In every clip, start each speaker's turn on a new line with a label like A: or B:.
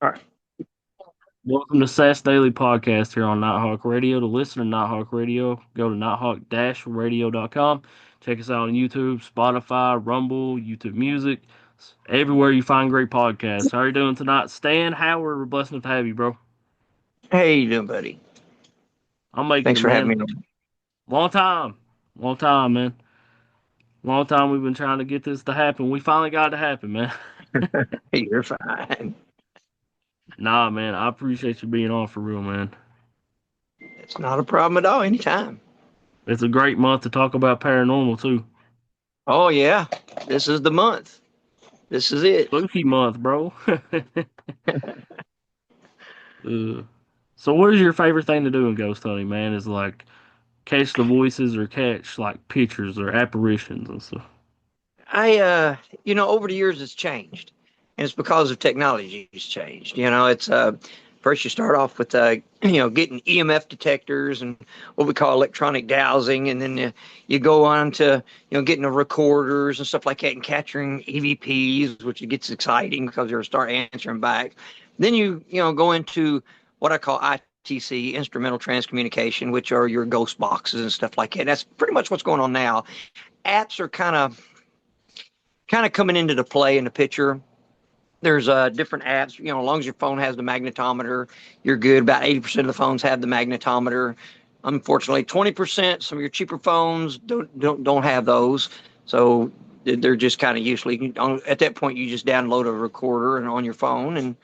A: All right.
B: Welcome to Seth's Daily Podcast here on Nighthawk Radio. To listen to Nighthawk Radio, go to nighthawk-radio.com. Check us out on YouTube, Spotify, Rumble, YouTube Music, everywhere you find great podcasts. How are you doing tonight? Stan Howard, we're blessed enough to have you, bro.
A: Hey, you doing, buddy?
B: I'm making it,
A: Thanks for having
B: man.
A: me on.
B: Long time. Long time, man. Long time we've been trying to get this to happen. We finally got it to happen, man.
A: Hey, you're fine.
B: Nah, man, I appreciate you being on for real, man.
A: It's not a problem at all. Anytime.
B: It's a great month to talk about paranormal, too.
A: Oh yeah, this is the month. This is it.
B: Spooky month, bro. So what is your favorite thing to do in ghost hunting, man? Is like catch the voices or catch like pictures or apparitions and stuff.
A: Over the years it's changed, and it's because of technology. It's changed. It's first you start off with getting EMF detectors and what we call electronic dowsing, and then you go on to getting the recorders and stuff like that, and capturing EVPs, which it gets exciting because they'll start answering back. Then you go into what I call ITC, instrumental transcommunication, which are your ghost boxes and stuff like that. That's pretty much what's going on now. Apps are kind of coming into the play in the picture. There's different apps. As long as your phone has the magnetometer, you're good. About 80% of the phones have the magnetometer. Unfortunately, 20%, some of your cheaper phones don't have those. So they're just kind of usually at that point you just download a recorder and on your phone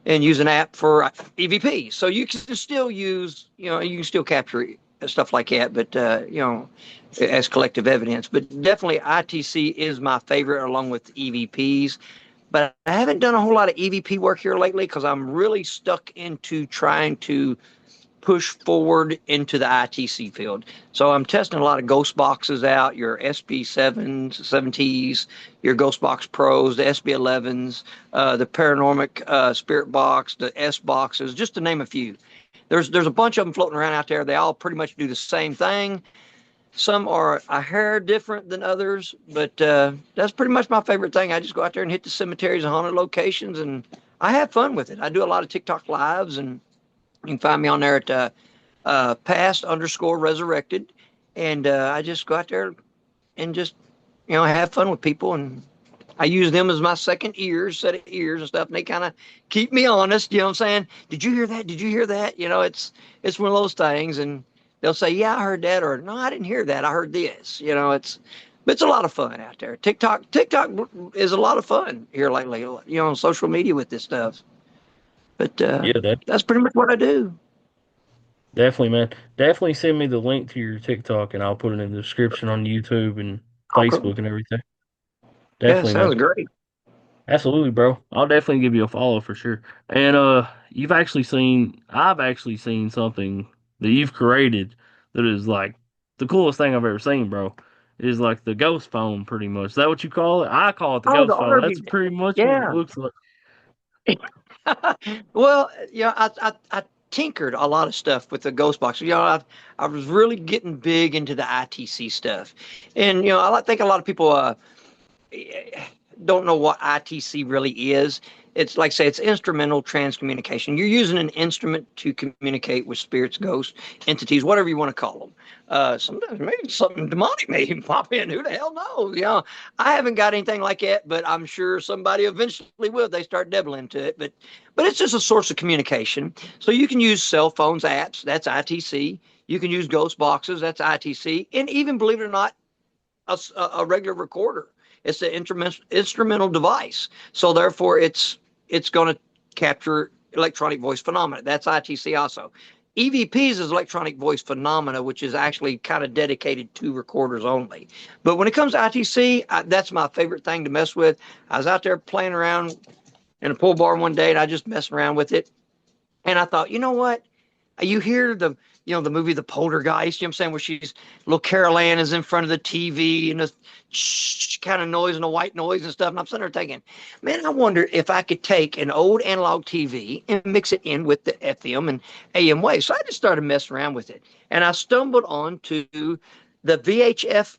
A: and use an app for EVP. So you can still use, you can still capture stuff like that, but as collective evidence. But definitely ITC is my favorite, along with EVPs. But I haven't done a whole lot of EVP work here lately because I'm really stuck into trying to push forward into the ITC field. So I'm testing a lot of ghost boxes out, your SB7s, 7Ts, your Ghost Box Pros, the SB11s, the Paranormic Spirit Box, the S boxes, just to name a few. There's a bunch of them floating around out there. They all pretty much do the same thing. Some are a hair different than others, but that's pretty much my favorite thing. I just go out there and hit the cemeteries and haunted locations, and I have fun with it. I do a lot of TikTok lives, and you can find me on there at past_resurrected. And I just go out there and just, have fun with people. And I use them as my second ears, set of ears and stuff. And they kind of keep me honest. You know what I'm saying? Did you hear that? Did you hear that? It's one of those things. And they'll say, yeah, I heard that. Or no, I didn't hear that. I heard this. But it's a lot of fun out there. TikTok is a lot of fun here lately, on social media with this stuff. But
B: Yeah, that
A: that's pretty much what I do.
B: definitely, man. Definitely send me the link to your TikTok and I'll put it in the description on YouTube and
A: Okay.
B: Facebook and everything.
A: Yeah,
B: Definitely, man.
A: sounds great.
B: Absolutely, bro. I'll definitely give you a follow for sure. And I've actually seen something that you've created that is like the coolest thing I've ever seen, bro. It is like the ghost phone, pretty much. Is that what you call it? I call it the
A: Oh, the
B: ghost phone.
A: Arby.
B: That's pretty much what it
A: Yeah.
B: looks like.
A: Well, I tinkered a lot of stuff with the ghost box. I was really getting big into the ITC stuff, and think a lot of people don't know what ITC really is. It's like say it's instrumental transcommunication. You're using an instrument to communicate with spirits, ghosts, entities, whatever you want to call them. Sometimes maybe something demonic may even pop in. Who the hell knows? I haven't got anything like that, but I'm sure somebody eventually will. They start dabbling into it, but it's just a source of communication. So you can use cell phones, apps. That's ITC. You can use ghost boxes. That's ITC, and even believe it or not, a regular recorder. It's an instrumental device. So therefore, it's going to capture electronic voice phenomena. That's ITC also. EVPs is electronic voice phenomena, which is actually kind of dedicated to recorders only. But when it comes to ITC, that's my favorite thing to mess with. I was out there playing around in a pool bar one day, and I just messing around with it. And I thought, you know what? You hear the movie The Poltergeist, you know what I'm saying, where she's little Carol Ann is in front of the TV and the kind of noise and the white noise and stuff. And I'm sitting there thinking, man, I wonder if I could take an old analog TV and mix it in with the FM and AM waves. So I just started messing around with it. And I stumbled onto the VHF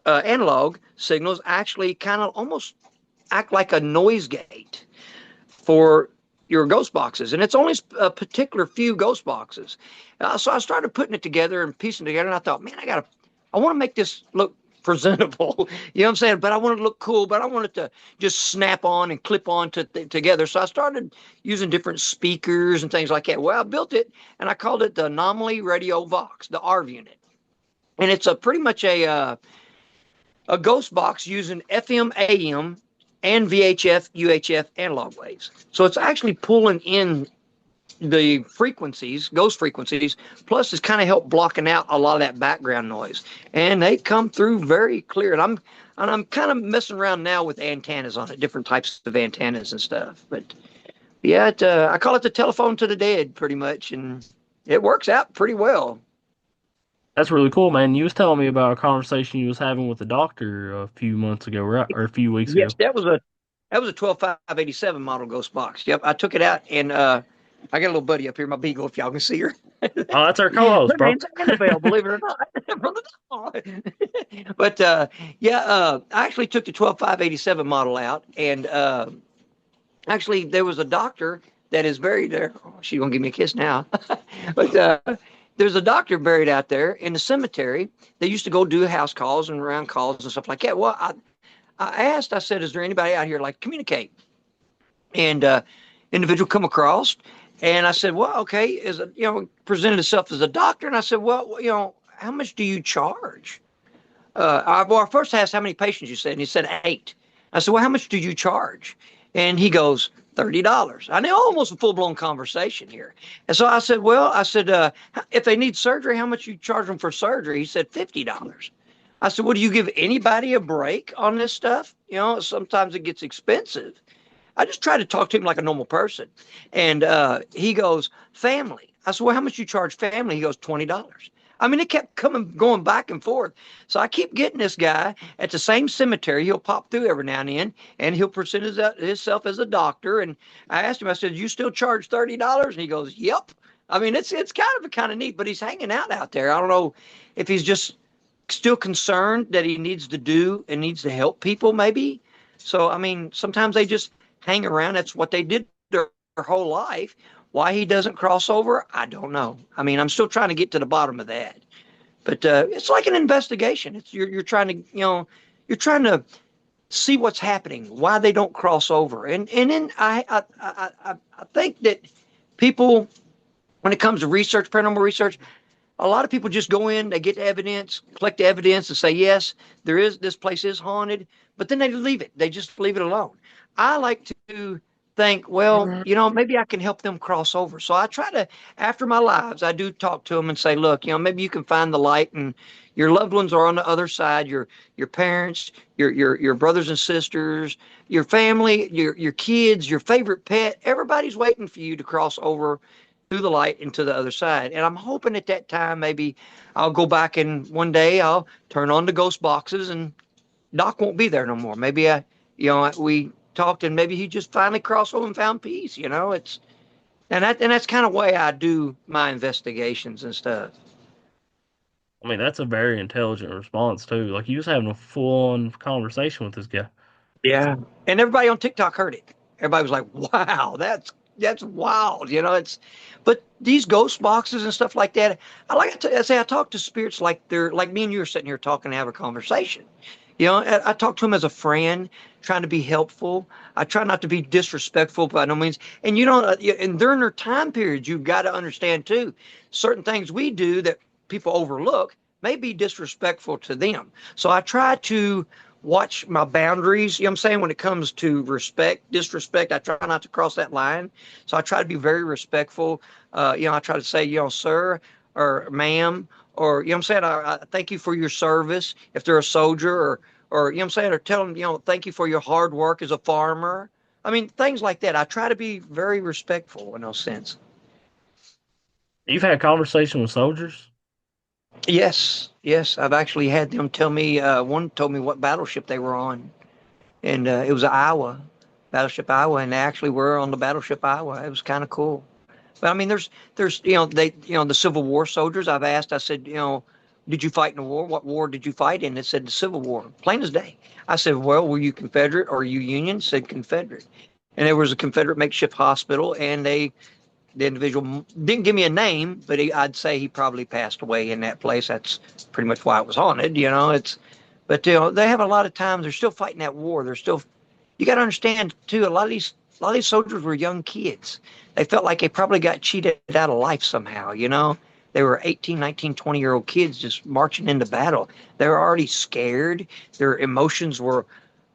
A: analog signals actually kind of almost act like a noise gate for your ghost boxes, and it's only a particular few ghost boxes. So I started putting it together and piecing it together, and I thought, man, I want to make this look presentable. You know what I'm saying? But I want it to look cool, but I want it to just snap on and clip on together. So I started using different speakers and things like that. Well, I built it, and I called it the Anomaly Radio Vox, the ARV unit, and it's a pretty much a ghost box using FM, AM, and VHF, UHF analog waves. So it's actually pulling in the frequencies, ghost frequencies, plus it's kind of helped blocking out a lot of that background noise. And they come through very clear. And I'm kind of messing around now with antennas on it, different types of antennas and stuff. But yeah, I call it the telephone to the dead, pretty much, and it works out pretty well.
B: That's really cool, man. You was telling me about a conversation you was having with the doctor a few months ago, right? Or a few weeks
A: Yes,
B: ago.
A: that was a 12587 model ghost box. Yep, I took it out, and I got a little buddy up here, my beagle, if y'all can see her.
B: Oh, that's our co-host,
A: Her
B: bro.
A: name's Annabelle, believe it or not, from the dog. But I actually took the 12587 model out, and actually there was a doctor that is buried there. Oh, she's gonna give me a kiss now. But there's a doctor buried out there in the cemetery. They used to go do house calls and round calls and stuff like that. Well, I asked, I said, is there anybody out here like communicate? And individual come across, and I said, well, okay, presented himself as a doctor, and I said, well, how much do you charge? I first asked how many patients you said, and he said 8. I said, well, how much do you charge? And he goes, $30. I know, almost a full-blown conversation here. And so I said, if they need surgery, how much you charge them for surgery? He said, $50. I said, well, do you give anybody a break on this stuff? Sometimes it gets expensive. I just try to talk to him like a normal person. And he goes, family. I said, well, how much you charge family? He goes, $20. I mean, it kept going back and forth. So I keep getting this guy at the same cemetery. He'll pop through every now and then, and he'll present himself as a doctor. And I asked him, I said, you still charge $30? And he goes, yep. I mean, it's kind of neat, but he's hanging out there. I don't know if he's just still concerned that he needs to do and needs to help people, maybe. So, I mean, sometimes they just hang around. That's what they did their whole life. Why he doesn't cross over, I don't know. I mean, I'm still trying to get to the bottom of that. But it's like an investigation. You're trying to see what's happening, why they don't cross over, and then I think that people, when it comes to research, paranormal research, a lot of people just go in, they get evidence, collect the evidence, and say yes, this place is haunted, but then they leave it. They just leave it alone. I like to think, well, maybe I can help them cross over. So I try to, after my lives, I do talk to them and say, look, maybe you can find the light, and your loved ones are on the other side, your parents, your brothers and sisters, your family, your kids, your favorite pet, everybody's waiting for you to cross over through the light into the other side. And I'm hoping at that time, maybe I'll go back and one day I'll turn on the ghost boxes and Doc won't be there no more. Maybe we talked and maybe he just finally crossed over and found peace. That's kind of way I do my investigations and stuff.
B: I mean, that's a very intelligent response too. Like you was having a full-on conversation with this guy.
A: Yeah. And everybody on TikTok heard it. Everybody was like, wow, that's wild. But these ghost boxes and stuff like that, I talk to spirits like they're like me and you are sitting here talking and have a conversation. I talk to them as a friend, trying to be helpful. I try not to be disrespectful by no means. And and during their time periods, you've got to understand too, certain things we do that people overlook may be disrespectful to them. So I try to watch my boundaries, what I'm saying, when it comes to disrespect, I try not to cross that line. So I try to be very respectful. I try to say, sir or ma'am, or, what I'm saying, I thank you for your service if they're a soldier, or what I'm saying, or tell them, thank you for your hard work as a farmer. I mean, things like that. I try to be very respectful in those sense.
B: You've had conversation with soldiers?
A: Yes. I've actually had them tell me, one told me what battleship they were on. And it was Iowa, Battleship Iowa, and they actually were on the Battleship Iowa. It was kind of cool. But I mean, there's the Civil War soldiers. I've asked. I said, did you fight in a war? What war did you fight in? It said the Civil War, plain as day. I said, well, were you Confederate or were you Union? It said Confederate. And there was a Confederate makeshift hospital, and the individual didn't give me a name, but I'd say he probably passed away in that place. That's pretty much why it was haunted. But they have a lot of times. They're still fighting that war. They're still. You got to understand too. A lot of these soldiers were young kids. They felt like they probably got cheated out of life somehow. They were 18, 19, 20-year-old kids just marching into battle. They were already scared. Their emotions were,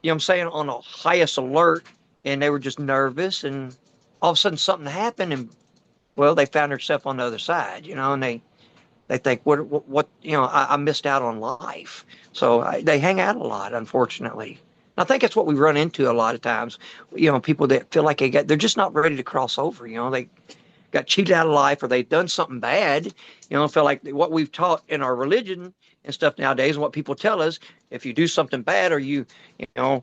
A: I'm saying, on a highest alert, and they were just nervous. And all of a sudden something happened, and well, they found themselves on the other side, and they think, what, I missed out on life. So they hang out a lot, unfortunately. And I think that's what we run into a lot of times. People that feel like they're just not ready to cross over. They got cheated out of life, or they've done something bad. Feel like what we've taught in our religion and stuff nowadays, and what people tell us, if you do something bad, or you know,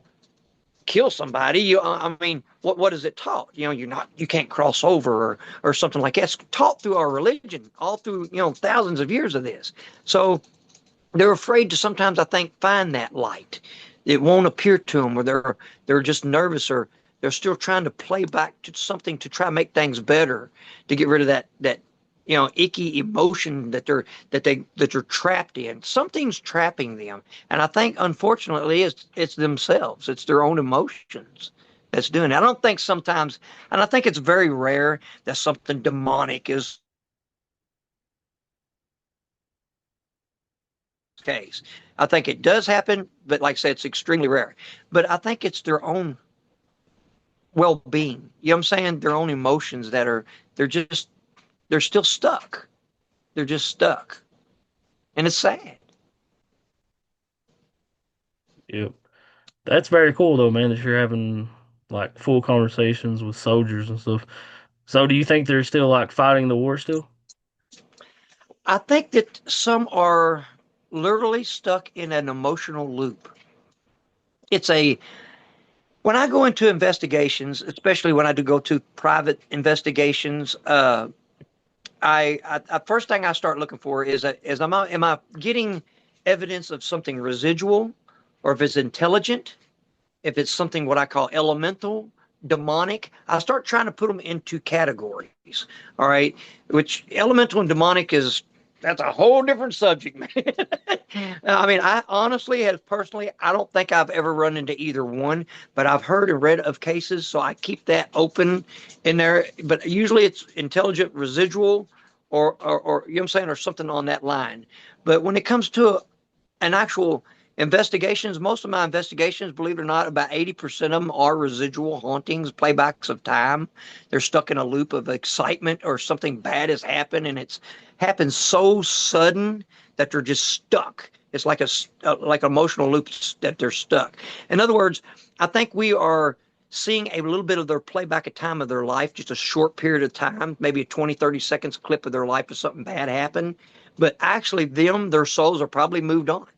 A: kill somebody, I mean, what is it taught? You can't cross over, or something like that. It's taught through our religion, all through thousands of years of this. So they're afraid to sometimes, I think, find that light. It won't appear to them, or they're just nervous, or they're still trying to play back to something to try to make things better, to get rid of that icky emotion that they're trapped in. Something's trapping them, and I think, unfortunately, it's themselves. It's their own emotions that's doing it. I don't think sometimes, and I think it's very rare that something demonic is the case. I think it does happen, but like I said, it's extremely rare. But I think it's their own well-being. You know what I'm saying? Their own emotions they're still stuck. They're just stuck. And it's sad.
B: Yep. That's very cool though, man, that you're having like full conversations with soldiers and stuff. So do you think they're still like fighting the war still?
A: I think that some are literally stuck in an emotional loop. It's a When I go into investigations, especially when I do go to private investigations, first thing I start looking for is am I getting evidence of something residual, or if it's intelligent, if it's something what I call elemental, demonic. I start trying to put them into categories. All right, which elemental and demonic that's a whole different subject, man. I mean, I honestly, as personally, I don't think I've ever run into either one, but I've heard and read of cases, so I keep that open in there. But usually it's intelligent residual, or you know what I'm saying, or something on that line. But when it comes to an actual investigations, most of my investigations, believe it or not, about 80% of them are residual hauntings, playbacks of time. They're stuck in a loop of excitement, or something bad has happened, and it's happened so sudden that they're just stuck. It's like emotional loops that they're stuck. In other words, I think we are seeing a little bit of their playback of time of their life, just a short period of time, maybe a 20, 30 seconds clip of their life if something bad happened. But actually, their souls are probably moved on.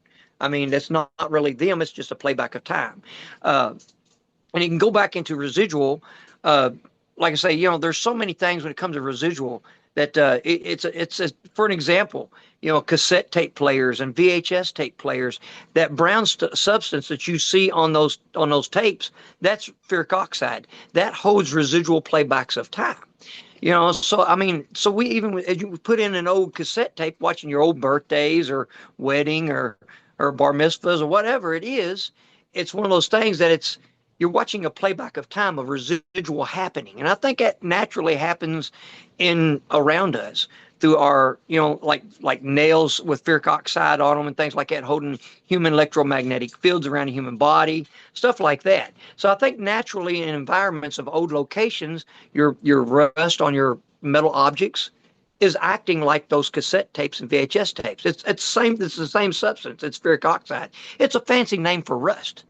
A: I mean, that's not really them. It's just a playback of time. Uh, and you can go back into residual. Uh, like I say, there's so many things when it comes to residual that for an example, cassette tape players and VHS tape players. That brown substance that you see on those tapes, that's ferric oxide. That holds residual playbacks of time. So I mean, so we even as you put in an old cassette tape, watching your old birthdays, or wedding, or bar mitzvahs, or whatever it is, it's one of those things that you're watching a playback of time of residual happening, and I think that naturally happens in around us through our, like nails with ferric oxide on them and things like that, holding human electromagnetic fields around the human body, stuff like that. So I think naturally in environments of old locations, your rust on your metal objects is acting like those cassette tapes and VHS tapes. It's same. It's the same substance. It's ferric oxide. It's a fancy name for rust,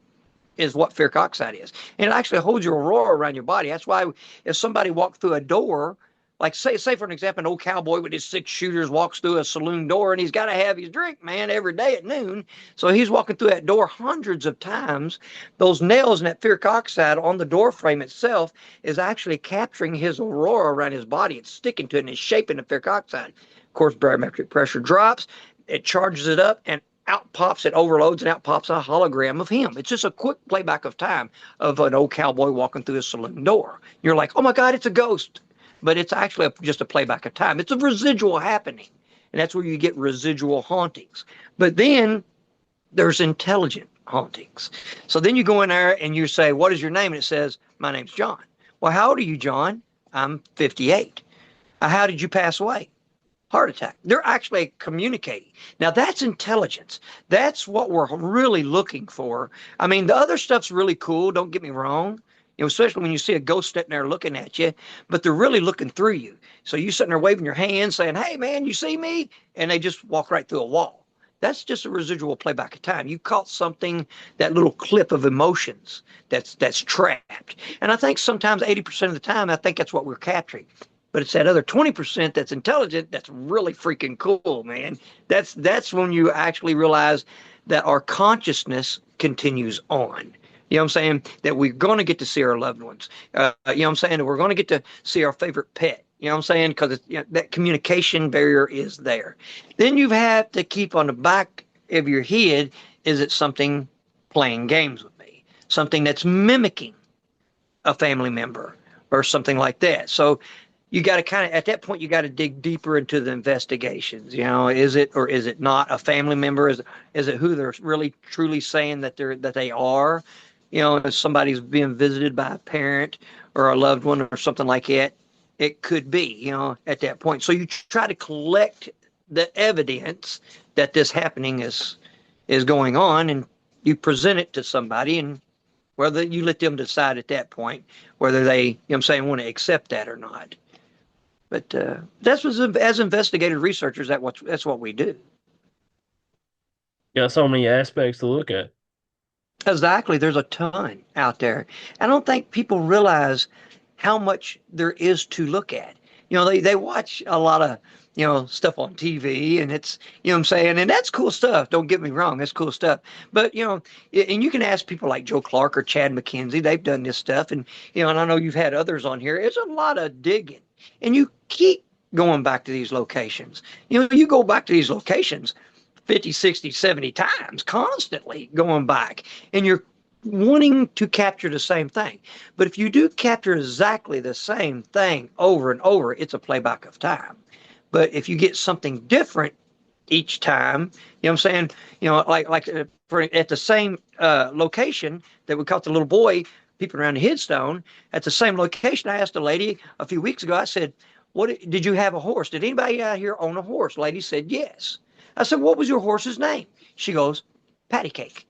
A: is what ferric oxide is, and it actually holds your aurora around your body. That's why if somebody walked through a door, like say for an example, an old cowboy with his 6 shooters walks through a saloon door, and he's got to have his drink, man, every day at noon. So he's walking through that door hundreds of times. Those nails and that ferric oxide on the door frame itself is actually capturing his aurora around his body. It's sticking to it, and it's shaping the ferric oxide. Of course, barometric pressure drops, it charges it up, and out pops, it overloads, and out pops a hologram of him. It's just a quick playback of time of an old cowboy walking through a saloon door. You're like, oh my God, it's a ghost. But it's actually just a playback of time. It's a residual happening. And that's where you get residual hauntings. But then there's intelligent hauntings. So then you go in there and you say, what is your name? And it says, my name's John. Well, how old are you, John? I'm 58. How did you pass away? Heart attack. They're actually communicating. Now that's intelligence. That's what we're really looking for. I mean, the other stuff's really cool. Don't get me wrong. Especially when you see a ghost sitting there looking at you, but they're really looking through you. So you sitting there waving your hand saying, hey man, you see me? And they just walk right through a wall. That's just a residual playback of time. You caught something, that little clip of emotions that's trapped. And I think sometimes 80% of the time, I think that's what we're capturing. But it's that other 20% that's intelligent that's really freaking cool, man. That's when you actually realize that our consciousness continues on. You know what I'm saying? That we're going to get to see our loved ones. You know what I'm saying? That we're going to get to see our favorite pet. You know what I'm saying? Because that communication barrier is there. Then you have to keep on the back of your head, is it something playing games with me? Something that's mimicking a family member or something like that. So you got to kind of, at that point, you got to dig deeper into the investigations. You know, is it or is it not a family member? Is it who they're really truly saying that they are? You know, if somebody's being visited by a parent or a loved one or something like that, it could be, you know, at that point. So you try to collect the evidence that this happening is going on, and you present it to somebody, and whether you let them decide at that point whether they, you know what I'm saying, want to accept that or not. But that's what, as investigative researchers, that's what we do.
B: Got so many aspects to look at.
A: Exactly. There's a ton out there. I don't think people realize how much there is to look at. You know, they watch a lot of, you know, stuff on TV, and it's, you know what I'm saying? And that's cool stuff. Don't get me wrong. That's cool stuff. But, you know, and you can ask people like Joe Clark or Chad McKenzie. They've done this stuff. And, you know, and I know you've had others on here. It's a lot of digging. And you keep going back to these locations. You know, you go back to these locations 50, 60, 70 times constantly going back, and you're wanting to capture the same thing. But if you do capture exactly the same thing over and over, it's a playback of time. But if you get something different each time, you know what I'm saying? You know, at the same location that we caught the little boy peeping around the headstone, at the same location, I asked a lady a few weeks ago, I said, "What did you have a horse? Did anybody out here own a horse?" Lady said, "Yes." I said, "What was your horse's name?" She goes, "Patty Cake."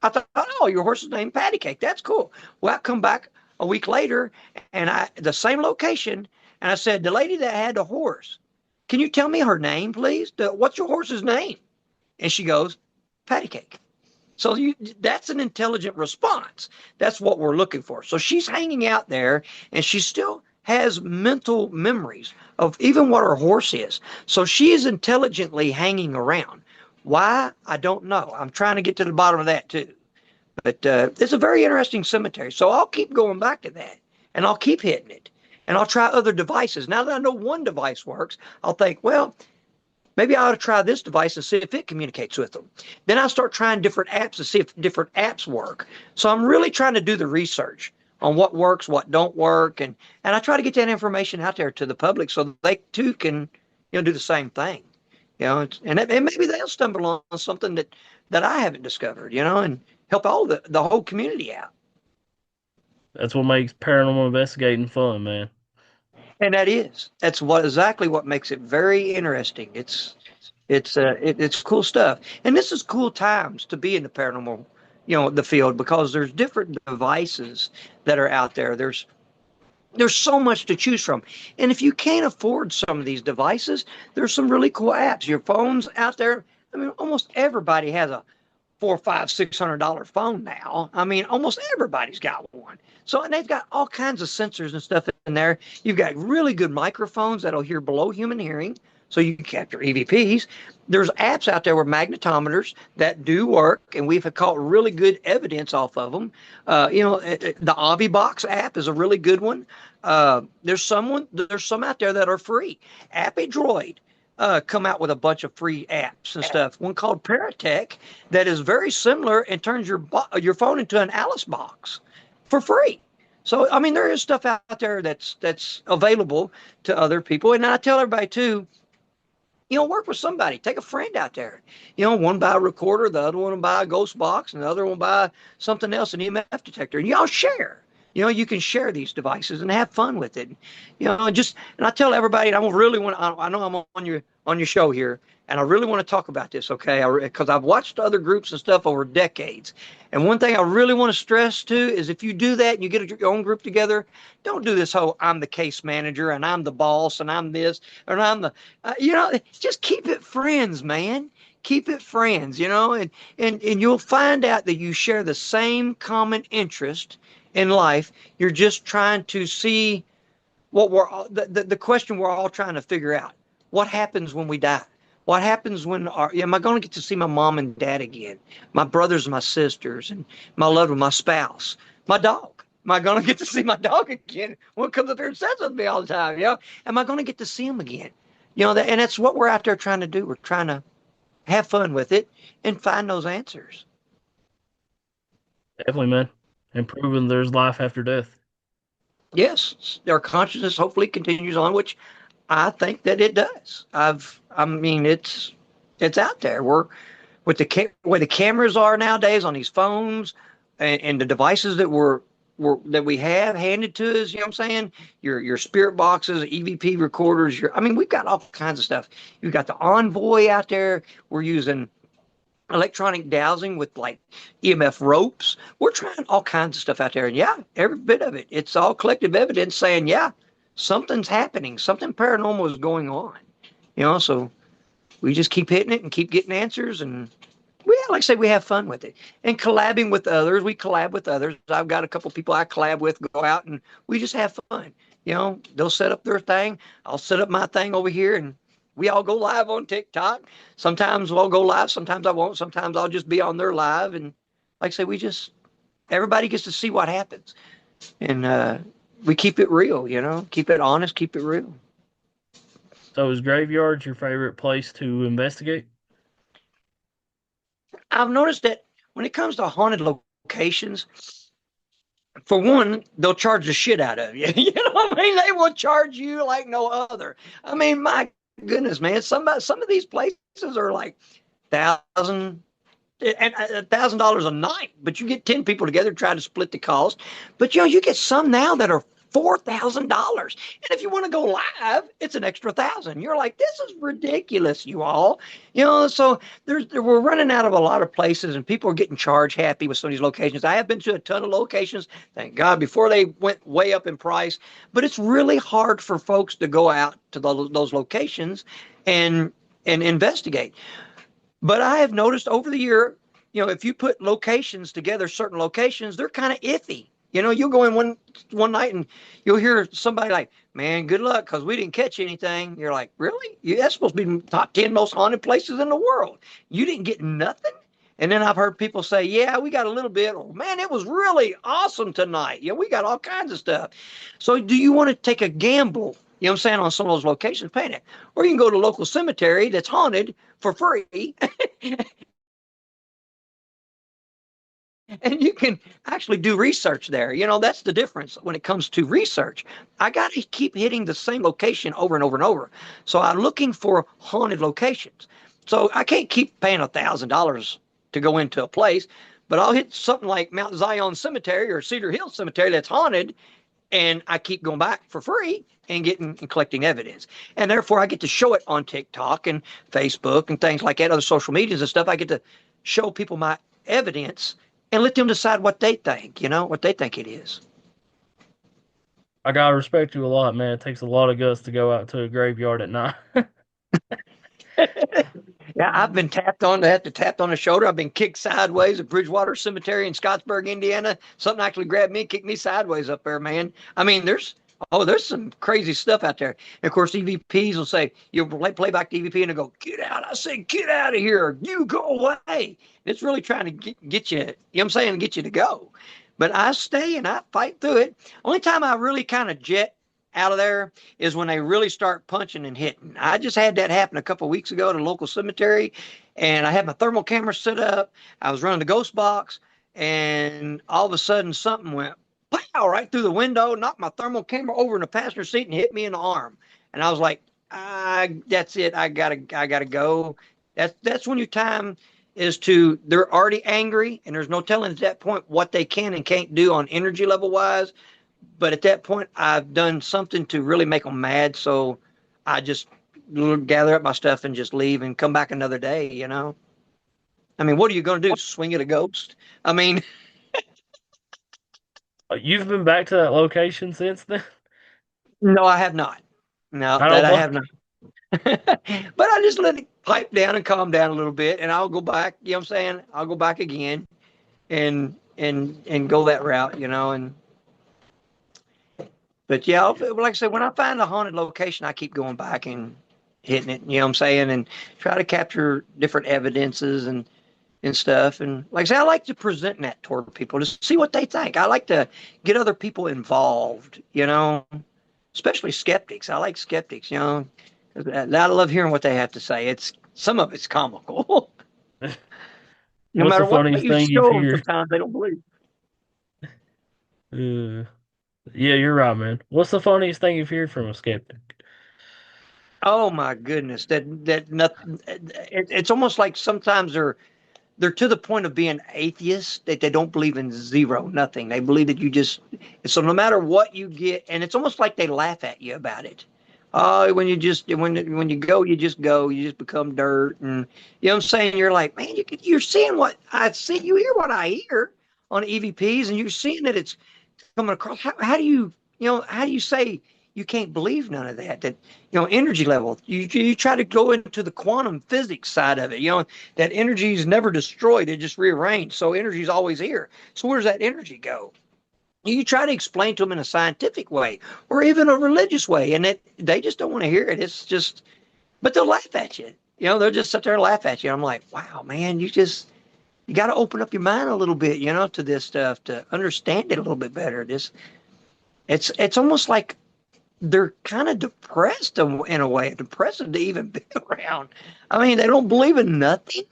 A: I thought, "Oh, your horse's name Patty Cake. That's cool." Well, I come back a week later, and the same location, and I said, "The lady that had the horse, can you tell me her name, please? What's your horse's name?" And she goes, "Patty Cake." So that's an intelligent response. That's what we're looking for. So she's hanging out there, and she still has mental memories of even what her horse is. So she is intelligently hanging around. Why? I don't know. I'm trying to get to the bottom of that too. But it's a very interesting cemetery. So I'll keep going back to that, and I'll keep hitting it, and I'll try other devices. Now that I know one device works, I'll think, well, maybe I ought to try this device and see if it communicates with them. Then I start trying different apps to see if different apps work. So I'm really trying to do the research on what works, what don't work, and I try to get that information out there to the public so they too can, you know, do the same thing. You know, and maybe they'll stumble on something that I haven't discovered, you know, and help all the whole community out.
B: That's what makes paranormal investigating fun, man.
A: And that's exactly what makes it very interesting. It's cool stuff, and this is cool times to be in the paranormal, you know, the field, because there's different devices that are out there. There's so much to choose from, and if you can't afford some of these devices, there's some really cool apps. Your phone's out there. I mean, almost everybody has a $400, $500, $600 phone now. I mean, almost everybody's got one. So, and they've got all kinds of sensors and stuff in there. You've got really good microphones that'll hear below human hearing, so you can capture EVPs. There's apps out there with magnetometers that do work, and we've caught really good evidence off of them. You know, the AviBox app is a really good one. There's some out there that are free. AppyDroid. come out with a bunch of free apps and stuff. One called Paratech that is very similar and turns your phone into an Alice box for free. So I mean, there is stuff out there that's available to other people, and I tell everybody too. Work with somebody. Take a friend out there. One buy a recorder, the other one will buy a ghost box, and the other one will buy something else, an EMF detector, and y'all share. You can share these devices and have fun with it. And I tell everybody, and I really want. I know I'm on your show here, and I really want to talk about this, okay? Because I've watched other groups and stuff over decades, and one thing I really want to stress too is if you do that and you get your own group together, don't do this whole I'm the case manager and I'm the boss and I'm this and I'm the, just keep it friends, man. Keep it friends, and you'll find out that you share the same common interest in life. You're just trying to see what the question we're all trying to figure out. What happens when we die? What happens when am I going to get to see my mom and dad again? My brothers and my sisters and my loved one, my spouse, my dog. Am I going to get to see my dog again? One comes up here and says with me all the time, Am I going to get to see him again? And that's what we're out there trying to do. We're trying to have fun with it and find those answers.
B: Definitely, man. And proving there's life after death.
A: Yes, our consciousness hopefully continues on, which I think that it does. I mean, it's out there. We're with the way the cameras are nowadays on these phones and the devices that we have handed to us. You know what I'm saying? Your spirit boxes, EVP recorders. We've got all kinds of stuff. You've got the Envoy out there. We're using electronic dowsing with like EMF ropes. We're trying all kinds of stuff out there. And yeah, every bit of it. It's all collective evidence saying, yeah, something's happening. Something paranormal is going on. So we just keep hitting it and keep getting answers. And like I say, we have fun with it. And collabing with others. We collab with others. I've got a couple people I collab with, go out and we just have fun. They'll set up their thing. I'll set up my thing over here and we all go live on TikTok. Sometimes we'll go live. Sometimes I won't. Sometimes I'll just be on their live. And like I say, everybody gets to see what happens. And we keep it real, keep it honest, keep it real.
B: So is graveyards your favorite place to investigate?
A: I've noticed that when it comes to haunted locations, for one, they'll charge the shit out of you. You know what I mean? They will charge you like no other. My goodness, man, some of these places are like $1,000 a night, but you get 10 people together trying to split the cost. But you get some now that are $4,000, and if you want to go live, it's an extra $1,000. You're like, this is ridiculous, you all. So we're running out of a lot of places, and people are getting charge happy with some of these locations. I have been to a ton of locations, thank God, before they went way up in price. But it's really hard for folks to go out to those locations and investigate. But I have noticed over the year, if you put locations together, certain locations, they're kind of iffy. You'll go in one night and you'll hear somebody like, man, good luck because we didn't catch anything. You're like, really? That's supposed to be the top 10 most haunted places in the world. You didn't get nothing? And then I've heard people say, yeah, we got a little bit. Oh, man, it was really awesome tonight. We got all kinds of stuff. So do you want to take a gamble, what I'm saying, on some of those locations, paying it? Or you can go to a local cemetery that's haunted for free. And you can actually do research there. That's the difference when it comes to research. I got to keep hitting the same location over and over and over. So I'm looking for haunted locations. So I can't keep paying $1,000 to go into a place, but I'll hit something like Mount Zion Cemetery or Cedar Hill Cemetery that's haunted, and I keep going back for free and collecting evidence. And therefore, I get to show it on TikTok and Facebook and things like that, other social medias and stuff. I get to show people my evidence and let them decide what they think, what they think it is.
B: I gotta respect you a lot, man. It takes a lot of guts to go out to a graveyard at night.
A: Yeah, I've been tapped on the shoulder. I've been kicked sideways at Bridgewater Cemetery in Scottsburg, Indiana. Something actually grabbed me, kicked me sideways up there, man. There's some crazy stuff out there. And of course, EVPs will say, you'll play back the EVP and they'll go, get out. I say, get out of here. You go away. It's really trying to get you, what I'm saying, get you to go. But I stay and I fight through it. Only time I really kind of jet out of there is when they really start punching and hitting. I just had that happen a couple of weeks ago at a local cemetery, and I had my thermal camera set up. I was running the ghost box, and all of a sudden something went pow right through the window, knocked my thermal camera over in the passenger seat, and hit me in the arm. And I was like, that's it. I gotta go. That's when your time is to. They're already angry, and there's no telling at that point what they can and can't do on energy level wise. But at that point, I've done something to really make them mad. So I just gather up my stuff and just leave and come back another day. I mean, what are you going to do? Swing at a ghost? I mean,
B: You've been back to that location since then?
A: no, I have not. No,
B: I
A: that
B: don't
A: I
B: blame.
A: have not. But I just let it pipe down and calm down a little bit, and I'll go back. You know what I'm saying? I'll go back again and go that route. And but yeah, like I said, when I find a haunted location, I keep going back and hitting it. You know what I'm saying? And try to capture different evidences and stuff. And like I say, I like to present that toward people to see what they think. I like to get other people involved. Especially skeptics. I like skeptics. I love hearing what they have to say. Some of it's comical. No
B: What's the
A: matter what
B: funniest
A: you
B: thing you've
A: show them,
B: heard?
A: sometimes they don't believe.
B: Uh, yeah, you're right, man. What's the funniest thing you've heard from a skeptic?
A: Oh my goodness, that nothing. It's almost like sometimes they're to the point of being atheists that they don't believe in zero, nothing. They believe that you just so no matter what you get, and it's almost like they laugh at you about it. Oh, when you go, you just go, you just become dirt, and you know what I'm saying. You're like, man, you're seeing what I see, you hear what I hear on EVPs, and you're seeing that it's coming across. How do how do you say you can't believe none of that? That energy level. You try to go into the quantum physics side of it. That energy is never destroyed; it just rearranged. So energy is always here. So where does that energy go? You try to explain to them in a scientific way or even a religious way, and they just don't want to hear it. It's just, but they'll laugh at you. They'll just sit there and laugh at you. I'm like, wow, man, you got to open up your mind a little bit, to this stuff to understand it a little bit better. It's almost like they're kind of depressed in a way, depressive to even be around. I mean, they don't believe in nothing.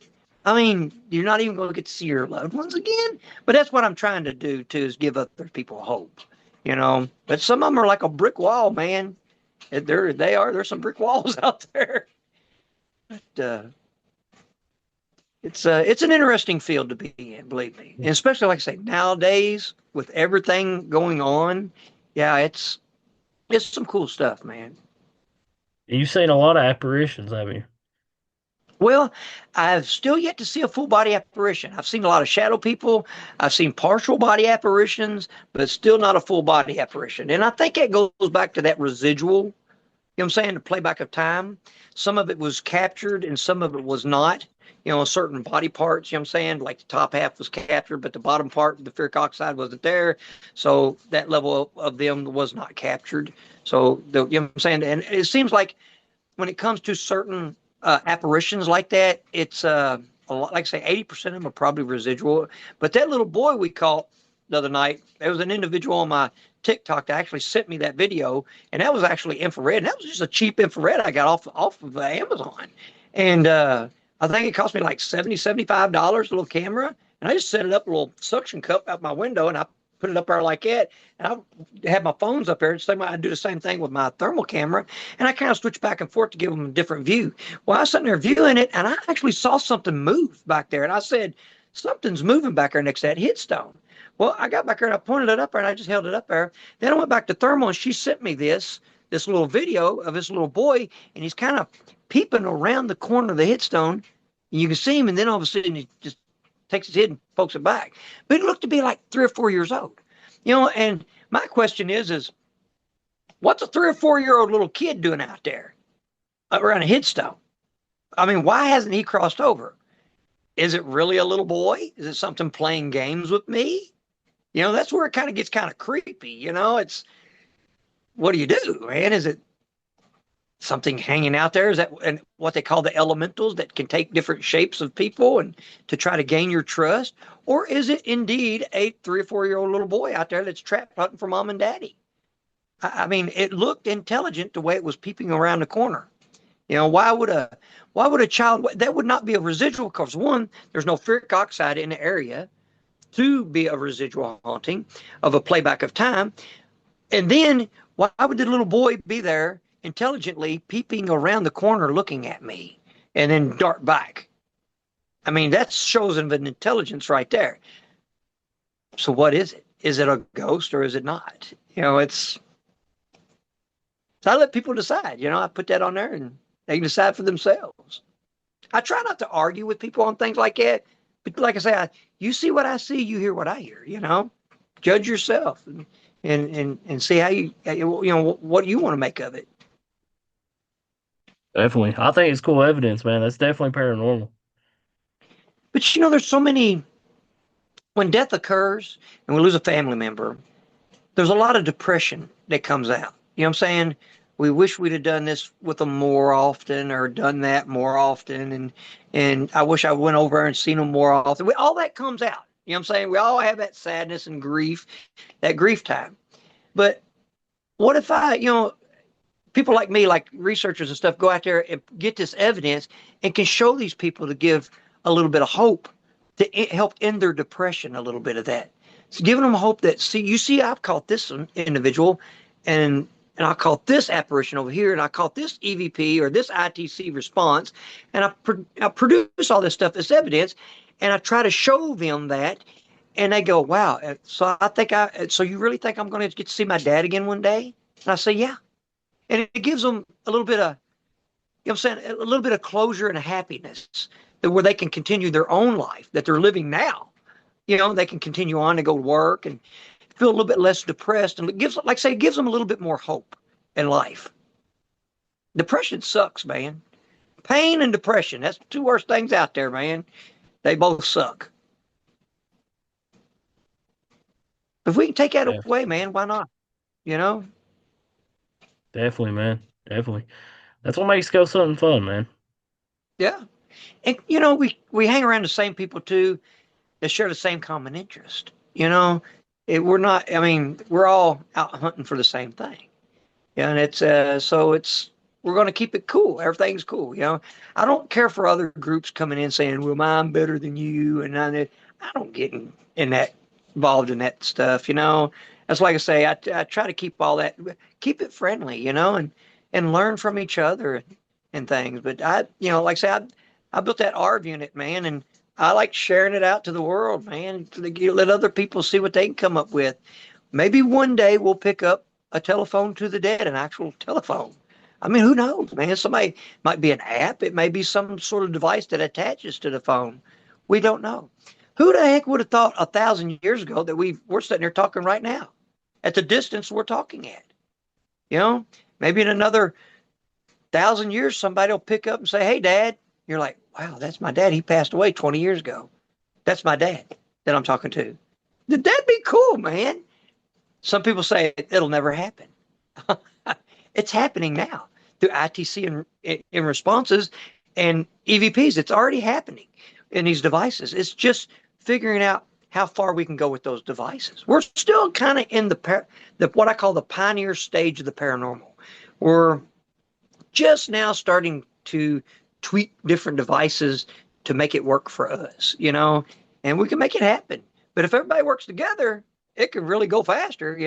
A: I mean, you're not even going to get to see your loved ones again. But that's what I'm trying to do too, is give other people hope. But some of them are like a brick wall, man. There's some brick walls out there. But it's an interesting field to be in, believe me, and especially like I say nowadays with everything going on. Yeah, it's some cool stuff, man.
B: You've seen a lot of apparitions, haven't you?
A: Well, I've still yet to see a full body apparition. I've seen a lot of shadow people. I've seen partial body apparitions, but still not a full body apparition. And I think it goes back to that residual, what I'm saying, the playback of time. Some of it was captured and some of it was not. Certain body parts, what I'm saying, like the top half was captured, but the bottom part, the ferric oxide wasn't there. So that level of them was not captured. So, what I'm saying, and it seems like when it comes to certain apparitions like that, it's a lot, like I say, 80% of them are probably residual. But that little boy we caught the other night, there was an individual on my TikTok that actually sent me that video, and that was actually infrared. And that was just a cheap infrared I got off of Amazon. And I think it cost me like $75, a little camera. And I just set it up a little suction cup out my window, and I put it up there like that. And I had my phones up there. I do the same thing with my thermal camera. And I kind of switch back and forth to give them a different view. Well, I was sitting there viewing it, and I actually saw something move back there. And I said, something's moving back there next to that headstone. Well, I got back there and I pointed it up there and I just held it up there. Then I went back to thermal and she sent me this little video of this little boy, and he's kind of peeping around the corner of the headstone. And you can see him, and then all of a sudden he just takes his head and pokes it back. But he looked to be like 3 or 4 years old. And my question is what's a 3 or 4 year old little kid doing out there around a headstone? I mean, why hasn't he crossed over? Is it really a little boy? Is it something playing games with me? That's where it kind of gets kind of creepy. It's, what do you do, man? Is it something hanging out there? Is that and what they call the elementals that can take different shapes of people and to try to gain your trust? Or is it indeed a 3 or 4 year old little boy out there that's trapped hunting for mom and daddy? I mean, it looked intelligent the way it was peeping around the corner. Why would a child that would not be a residual? Because one, there's no ferric oxide in the area to be a residual haunting of a playback of time. And then why would the little boy be there intelligently peeping around the corner looking at me and then dart back? I mean, that shows an intelligence right there. So what is it? Is it a ghost or is it not? It's so I let people decide. I put that on there and they can decide for themselves. I try not to argue with people on things like that, but like I say, you see what I see, you hear what I hear. Judge yourself and see how what you want to make of it.
B: Definitely. I think it's cool evidence, man. That's definitely paranormal.
A: But there's so many when death occurs and we lose a family member, there's a lot of depression that comes out. You know what I'm saying? We wish we'd have done this with them more often or done that more often. And I wish I went over and seen them more often. All that comes out. You know what I'm saying? We all have that sadness and grief, that grief time. But what if people like me, like researchers and stuff, go out there and get this evidence and can show these people to give a little bit of hope to help end their depression, a little bit of that. So giving them hope that, see, you see, I've caught this individual and I caught this apparition over here, and I caught this EVP or this ITC response, and I produce all this stuff as evidence, and I try to show them that, and they go, "Wow!" So you really think I'm going to get to see my dad again one day? And I say, "Yeah," and it gives them a little bit of, I'm saying, a little bit of closure and happiness where they can continue their own life that they're living now. They can continue on to go to work and feel a little bit less depressed, and it gives, like I say, it gives them a little bit more hope in life. Depression sucks, man. Pain and depression, that's the two worst things out there, man. They both suck. If we can take that
B: Yeah,
A: away, man, why not? You know?
B: definitely, man. Definitely. That's what makes go something fun, man.
A: Yeah. And we hang around the same people too that share the same common interest. We're not. I mean, we're all out hunting for the same thing. Yeah, and it's we're going to keep it cool. Everything's cool. I don't care for other groups coming in saying, "Well, I'm better than you," and I don't get in that involved in that stuff. That's like I say. I try to keep all that, keep it friendly. And learn from each other and things. But like I say, I built that ARV unit, man, and I like sharing it out to the world, man. Let other people see what they can come up with. Maybe one day we'll pick up a telephone to the dead, an actual telephone. I mean, who knows, man? Somebody might be an app. It may be some sort of device that attaches to the phone. We don't know. Who the heck would have thought 1,000 years ago that we're sitting here talking right now at the distance we're talking at? You know, maybe in another 1,000 years, somebody will pick up and say, "Hey, Dad." You're like, "Wow, that's my dad. He passed away 20 years ago. That's my dad that I'm talking to." That'd be cool, man. Some people say it'll never happen. It's happening now through ITC and in responses and EVPs. It's already happening in these devices. It's just figuring out how far we can go with those devices. We're still kind of in the what I call the pioneer stage of the paranormal. We're just now starting to tweak different devices to make it work for us, and we can make it happen. But if everybody works together, it can really go faster.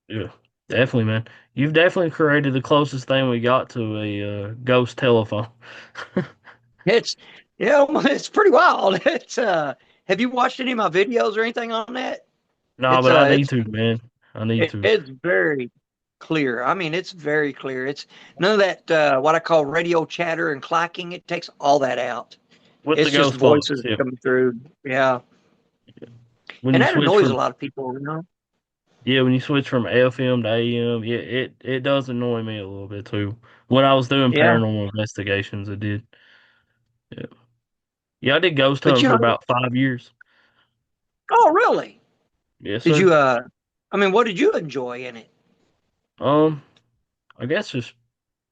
B: Yeah, definitely, man. You've definitely created the closest thing we got to a ghost telephone.
A: It's it's pretty wild. Have you watched any of my videos or anything on that?
B: No,
A: It's
B: but I need
A: it's
B: to, man. I need to.
A: it's very clear. I mean, it's very clear. It's none of that what I call radio chatter and clacking. It takes all that out.
B: With the
A: It's just
B: ghost phones,
A: voices
B: yeah.
A: coming through. Yeah.
B: When
A: And
B: you
A: that
B: switch
A: annoys a
B: from
A: lot of people.
B: Yeah, when you switch from FM to AM, yeah, it does annoy me a little bit too. When I was doing
A: Yeah.
B: paranormal investigations, it did. Yeah, yeah, I did ghost
A: But
B: hunting for about 5 years.
A: oh really?
B: Yes,
A: Did
B: sir.
A: you I mean, what did you enjoy in it?
B: Um, I guess just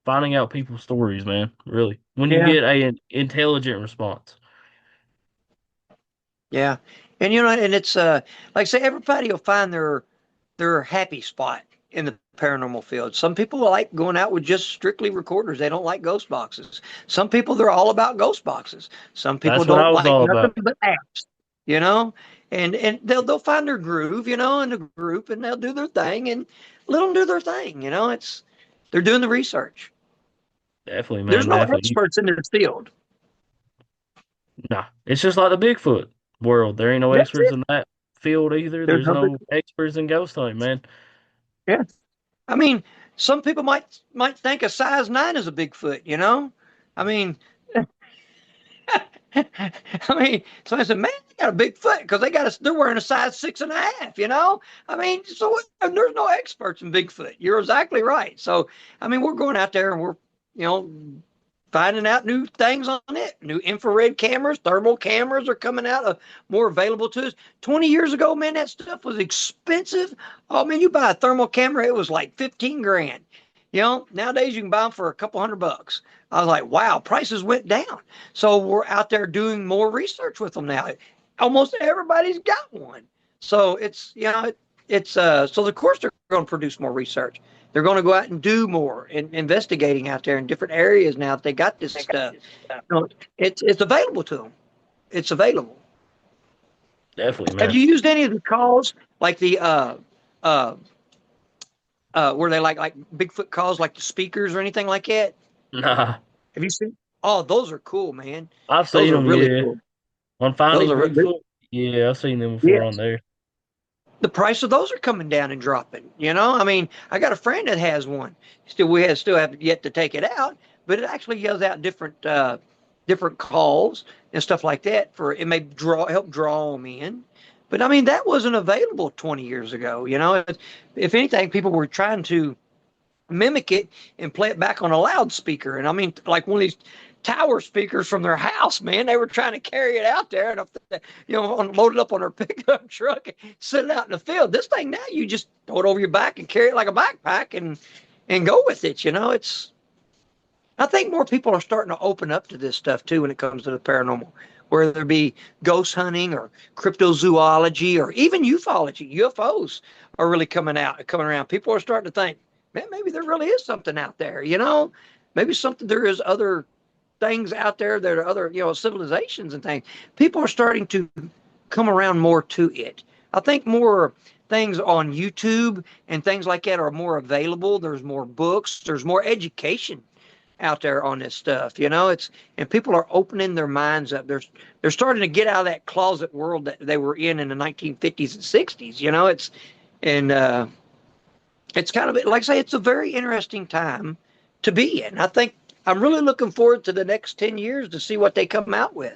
B: finding out people's stories, man. Really, when you
A: Yeah.
B: get an intelligent response.
A: Yeah. And and it's like I say, everybody will find their their happy spot in the paranormal field. Some people like going out with just strictly recorders. They don't like ghost boxes. Some people, they're all about ghost boxes. Some people
B: That's what I
A: don't
B: was
A: like
B: all
A: nothing
B: about.
A: but apps, you know, and they'll find their groove, in the group, and they'll do their thing, and let them do their thing. They're doing the research.
B: Definitely,
A: There's
B: man.
A: no
B: Definitely.
A: experts in this field.
B: Nah, it's just like the Bigfoot world. There ain't no
A: That's
B: experts
A: it.
B: in that field either.
A: There's
B: There's
A: no big.
B: no experts in ghost hunting, man.
A: Yeah. I mean, some people might think a size 9 is a Bigfoot. I mean, somebody said, "Man, they got a big foot because they're wearing a size 6.5." I mean, so there's no experts in Bigfoot. You're exactly right. So, I mean, we're going out there and we're, you know, finding out new things on it. New infrared cameras, thermal cameras are coming out, more available to us. 20 years ago, man, that stuff was expensive. Oh man, you buy a thermal camera, it was like 15 grand. Nowadays you can buy them for a couple $100. I was like, wow, prices went down. So we're out there doing more research with them now. Almost everybody's got one. So so of course they're going to produce more research. They're going to go out and do more investigating out there in different areas now that they got this stuff. It's available to them. It's available.
B: Definitely,
A: Have
B: man.
A: you used any of the calls like the uh where they like Bigfoot calls, like the speakers or anything like that?
B: Nah,
A: Have you seen? Oh, those are cool, man.
B: I've
A: Those
B: seen
A: are
B: them.
A: really
B: Yeah,
A: cool.
B: on
A: Those
B: Finding
A: are
B: Bigfoot. Yeah, I've seen them before on
A: yes.
B: there.
A: The price of those are coming down and dropping. I mean, I got a friend that has one. We still have yet to take it out, but it actually yells out different calls and stuff like that. For it may help draw them in. But I mean, that wasn't available 20 years ago. If anything, people were trying to mimic it and play it back on a loudspeaker. And I mean, like one of these tower speakers from their house, man. They were trying to carry it out there and load it up on their pickup truck and sit it out in the field. This thing now, you just throw it over your back and carry it like a backpack and go with it. I think more people are starting to open up to this stuff too when it comes to the paranormal, whether it be ghost hunting or cryptozoology or even ufology. UFOs are really coming around. People are starting to think, man, maybe there really is something out there. Maybe there is other things out there that are other, civilizations and things. People are starting to come around more to it. I think more things on YouTube and things like that are more available. There's more books. There's more education out there on this stuff. And people are opening their minds up. They're starting to get out of that closet world that they were in the 1950s and 60s. And it's kind of like I say, it's a very interesting time to be in. I think I'm really looking forward to the next 10 years to see what they come out with.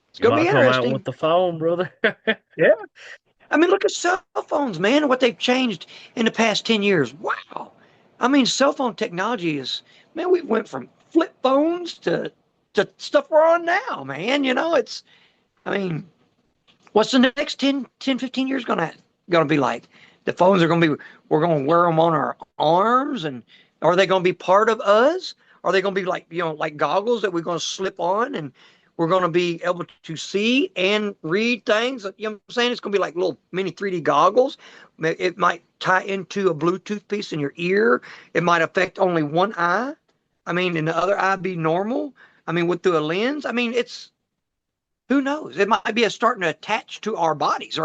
A: It's
B: You
A: going to be
B: might come out with
A: interesting.
B: the phone, brother.
A: Yeah. I mean, look at cell phones, man, what they've changed in the past 10 years. Wow. I mean, cell phone technology man, we went from flip phones to stuff we're on now, man. I mean, what's the next 15 years gonna be like? The phones are gonna be, we're gonna wear them on our arms, and are they gonna be part of us? Are they gonna be like goggles that we're gonna slip on, and we're gonna be able to see and read things? You know what I'm saying? It's gonna be like little mini 3D goggles. It might tie into a Bluetooth piece in your ear. It might affect only one eye. I mean, and the other eye be normal. I mean, through a lens. I mean, who knows? It might be starting to attach to our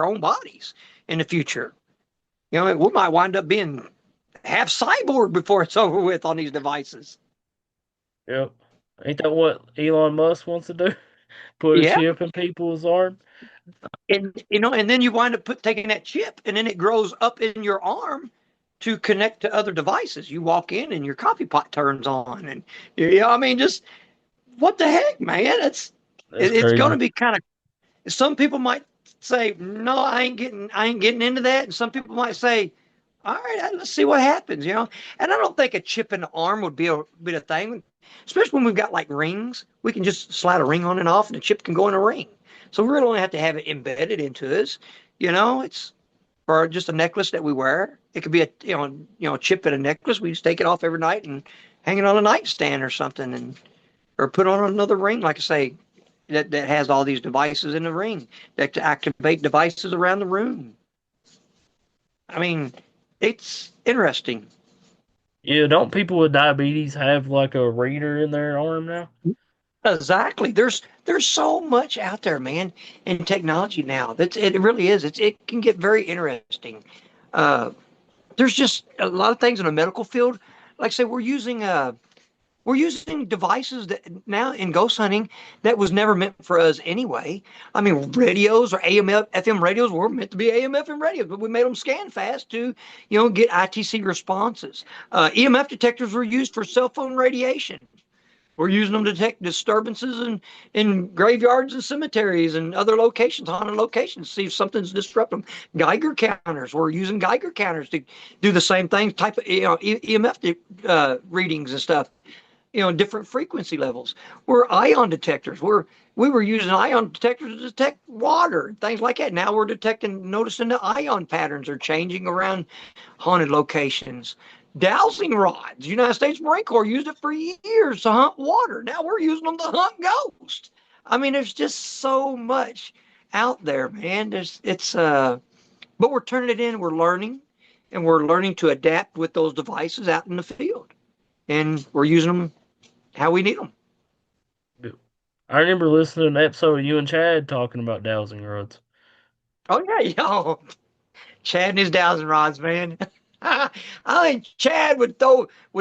A: own bodies in the future. We might wind up being half cyborg before it's over with on these devices.
B: Yep. Ain't that what Elon Musk wants to do? Put a
A: Yeah.
B: chip in people's arm?
A: And then you wind up taking that chip and then it grows up in your arm to connect to other devices. You walk in and your coffee pot turns on, and I mean, just what the heck, man?
B: That's
A: It's going to
B: crazy.
A: be kind of. Some people might say, "No, I ain't getting into that," and some people might say, "All right, let's see what happens." And I don't think a chip in the arm would be a thing, especially when we've got like rings. We can just slide a ring on and off, and the chip can go in a ring. So we really only have to have it embedded into us. It's or just a necklace that we wear. It could be a chip in a necklace. We just take it off every night and hang it on a nightstand or something, or put on another ring, like I say. that has all these devices in the ring that to activate devices around the room. I mean, it's interesting.
B: Yeah, don't people with diabetes have like a reader in their arm now?
A: Exactly. There's so much out there, man, in technology now. It really is. It can get very interesting. Uh, there's just a lot of things in the medical field. Like I say, we're using devices that now in ghost hunting that was never meant for us anyway. I mean, radios or AM FM radios were meant to be AM FM radios, but we made them scan fast to, get ITC responses. EMF detectors were used for cell phone radiation. We're using them to detect disturbances in graveyards and cemeteries and other locations, haunted locations, see if something's disrupting them. Geiger counters. We're using Geiger counters to do the same thing, type of EMF readings and stuff. Different frequency levels. We're ion detectors. We were using ion detectors to detect water, things like that. Now we're noticing the ion patterns are changing around haunted locations. Dowsing rods. United States Marine Corps used it for years to hunt water. Now we're using them to hunt ghosts. I mean, there's just so much out there, man. But we're turning it in. We're learning, and we're learning to adapt with those devices out in the field, and we're using them how we need them.
B: I remember listening to an episode of you and Chad talking about dowsing rods.
A: Oh yeah, yo, Chad and his dowsing rods, man. I think Chad would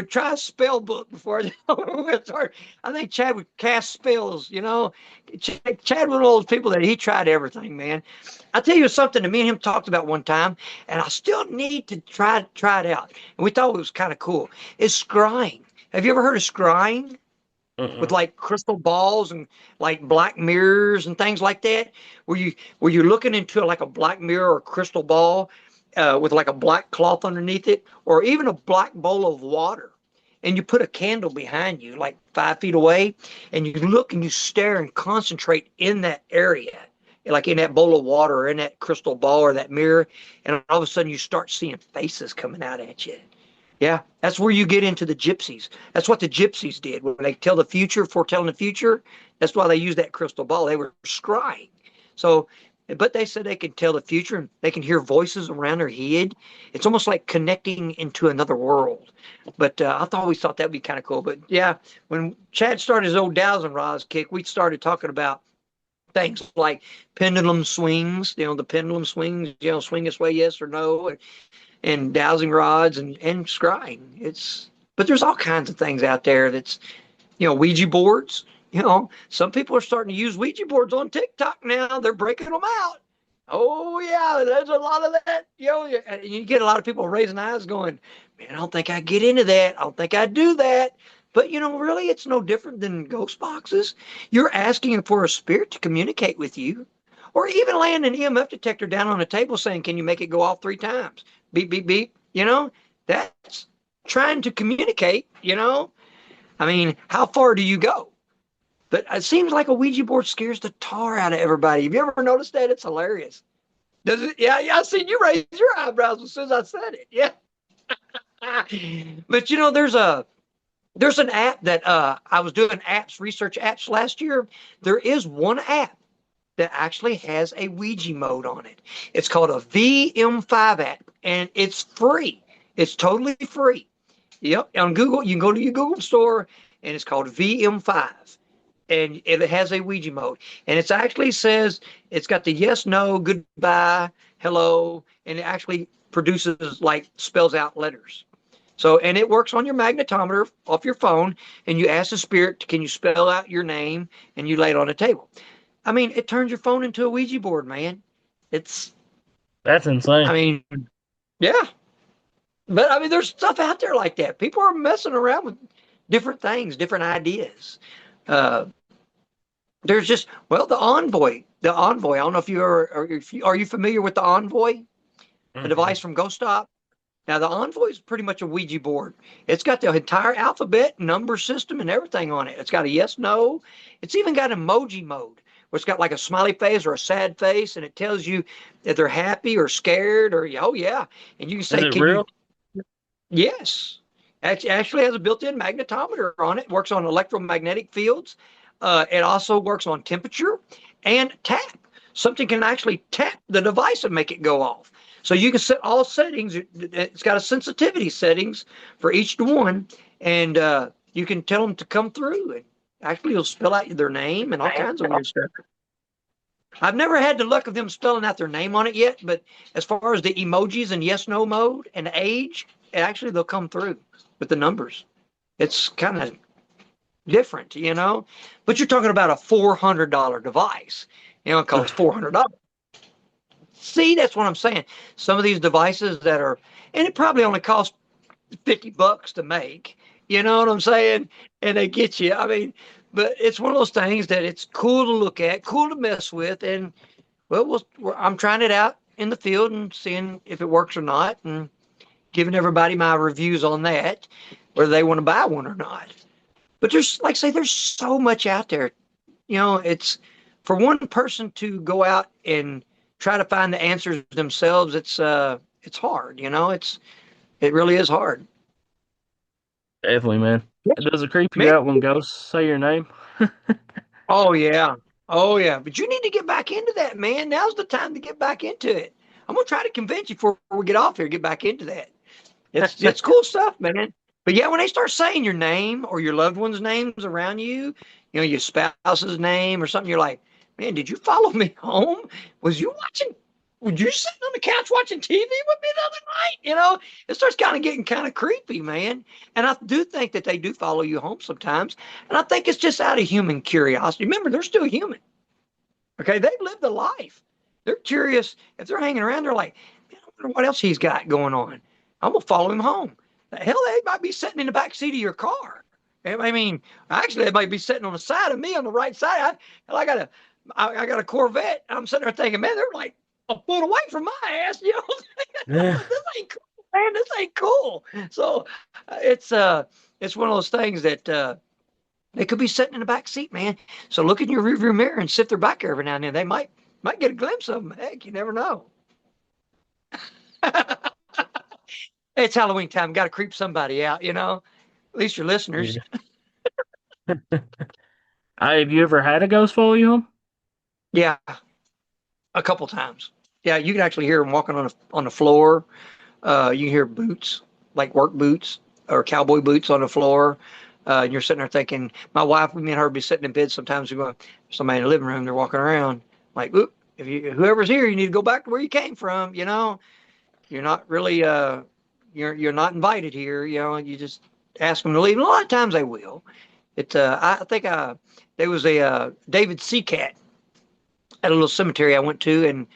A: try a spell book before we start. I think Chad would cast spells. Chad was one of those people that he tried everything, man. I tell you something that me and him talked about one time, and I still need to try it out. And we thought it was kind of cool. Is scrying. Have you ever heard of scrying? With
B: Uh-uh.
A: like crystal balls and like black mirrors and things like that, where you're looking into like a black mirror or crystal ball with like a black cloth underneath it, or even a black bowl of water, and you put a candle behind you, like 5 feet away, and you look and you stare and concentrate in that area, like in that bowl of water or in that crystal ball or that mirror, and all of a sudden you start seeing faces coming out at you. Yeah, that's where you get into the gypsies. That's what the gypsies did when they tell the future, foretelling the future. That's why they used that crystal ball. They were scrying. So, but they said they can tell the future and they can hear voices around their head. It's almost like connecting into another world. But I always thought that'd be kind of cool. But yeah, when Chad started his old dowsing rods kick, we started talking about things like pendulum swings. The pendulum swings. Swing this way, yes or no, and dowsing rods and scrying. But there's all kinds of things out there that's, Ouija boards. Some people are starting to use Ouija boards on TikTok now. They're breaking them out. Oh yeah, there's a lot of that. You get a lot of people raising eyes going, man, I don't think I get into that. I don't think I do that. But really, it's no different than ghost boxes. You're asking for a spirit to communicate with you, or even laying an EMF detector down on a table saying, can you make it go off 3 times? Beep, beep, beep. That's trying to communicate. I mean, how far do you go? But it seems like a Ouija board scares the tar out of everybody. Have you ever noticed that? It's hilarious. Does it? Yeah, yeah. I seen you raise your eyebrows as soon as I said it. Yeah. But there's an app that I was doing research apps last year. There is one app that actually has a Ouija mode on it. It's called a VM5 app, and it's free. It's totally free. Yep, on Google, you can go to your Google store, and it's called VM5, and it has a Ouija mode. And it actually says it's got the yes, no, goodbye, hello, and it actually produces like spells out letters. So, and it works on your magnetometer off your phone, and you ask the spirit, can you spell out your name, and you lay it on a table. I mean, it turns your phone into a Ouija board, man. It's,
B: That's insane.
A: I mean, yeah. But I mean, there's stuff out there like that. People are messing around with different things, different ideas. Uh, there's just, well, the Envoy. The Envoy. I don't know if you are you familiar with the Envoy, the
B: Mm-mm.
A: device from Ghost Stop? Now, the Envoy is pretty much a Ouija board. It's got the entire alphabet, number system, and everything on it. It's got a yes, no. It's even got emoji mode, where it's got like a smiley face or a sad face, and it tells you if they're happy or scared or, oh, yeah. And you can
B: Is
A: say,
B: it
A: can you,
B: real?
A: yes. Actually has a built-in magnetometer on it. Works on electromagnetic fields. It also works on temperature and tap. Something can actually tap the device and make it go off. So you can set all settings. It's got a sensitivity settings for each one, and you can tell them to come through. And actually, it'll spell out their name and all kinds of weird stuff. I've never had the luck of them spelling out their name on it yet, but as far as the emojis and yes no mode and age, actually they'll come through with the numbers. It's kind of different, you know. But you're talking about a $400 device. You know, it costs $400. See, that's what I'm saying. Some of these devices that are, and it probably only costs $50 to make. You know what I'm saying? And they get you. I mean, but it's one of those things that it's cool to look at, cool to mess with, and I'm trying it out in the field and seeing if it works or not, and giving everybody my reviews on that, whether they want to buy one or not. But there's, like I say, there's so much out there. You know, it's for one person to go out and try to find the answers themselves. It's hard. You know, it really is hard.
B: Definitely, man. Does it creep you
A: Man,
B: out when ghosts say your name?
A: oh yeah, oh yeah. But you need to get back into that, man. Now's the time to get back into it. I'm gonna try to convince you before we get off here. Get back into that. It's cool stuff, man. But yeah, when they start saying your name or your loved one's names around you, you know, your spouse's name or something, you're like, man, did you follow me home? Was you watching? Were you sitting on the couch watching TV with me the other night? You know, it starts kind of getting kind of creepy, man. And I do think that they do follow you home sometimes. And I think it's just out of human curiosity. Remember, they're still human. Okay, they've lived a life. They're curious. If they're hanging around, they're like, man, I wonder what else he's got going on. I'm gonna follow him home. Hell, they might be sitting in the back seat of your car. I mean, actually, they might be sitting on the side of me on the right side. I got a Corvette. I'm sitting there thinking, man, they're like a foot away from my ass. You know, this ain't cool, man. This ain't cool. So it's one of those things that they could be sitting in the back seat, man. So look in your rearview mirror and sift their back every now and then. They might get a glimpse of them. Heck, you never know. It's Halloween time. Got to creep somebody out, you know. At least your listeners.
B: Have you ever had a ghost follow you home?
A: Yeah, a couple times. Yeah, you can actually hear them walking on the floor. You can hear boots, like work boots or cowboy boots on the floor. And you're sitting there thinking, my wife, me and her would be sitting in bed sometimes. We're going, somebody in the living room, they're walking around. Like, oop, whoever's here, you need to go back to where you came from. You know, you're not really, you're not invited here. You know, you just ask them to leave. And a lot of times they will. I think there was a David Seacat at a little cemetery I went to, and